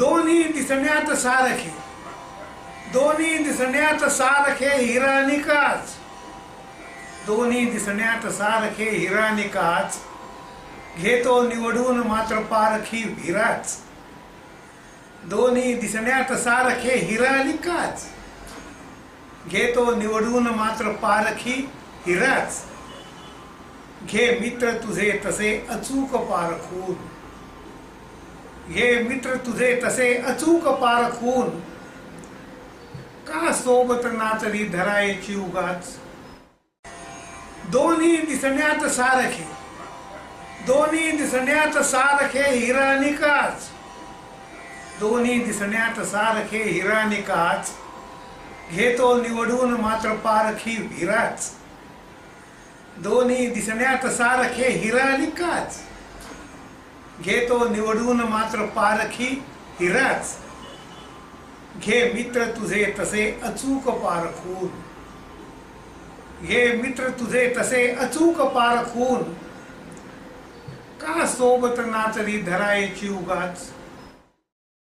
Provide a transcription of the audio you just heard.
दोन्ही दिसण्यात सारखे, दोन्ही दिसण्यात सारखे हिरा निकाच, दोन्ही दिसण्यात सारखे हिरा निकाच, घेतो निवडून मात्र पारखी हिराच. दोन्ही दिसण्यात सारखे हिरा निकाच, घेतो निवडून मात्र पारखी हिराच. घे मित्र तुझे तसे अचूक पारखून, घे मित्र तुझे तसे अचूक पारखून, का सोबत नाचली धरायची उगाच. दोन्ही दिसण्यात सारखे, दोन्ही दिसण्यात सारखे हिरा निकाच, दोन्ही दिसण्यात सारखे हिरा निकाच, घेतो निवडून मात्र पारखी हिराच. दोन्ही दिसण्यात सारखे हिरा निकाच, घेतो निवडून मात्र पारखी हिराच. घे मित्र तुझे तसे अचूक पारखून, घे मित्र तुझे तसे अचूक पारखून, का सोबत नाचली धरायची उगाच.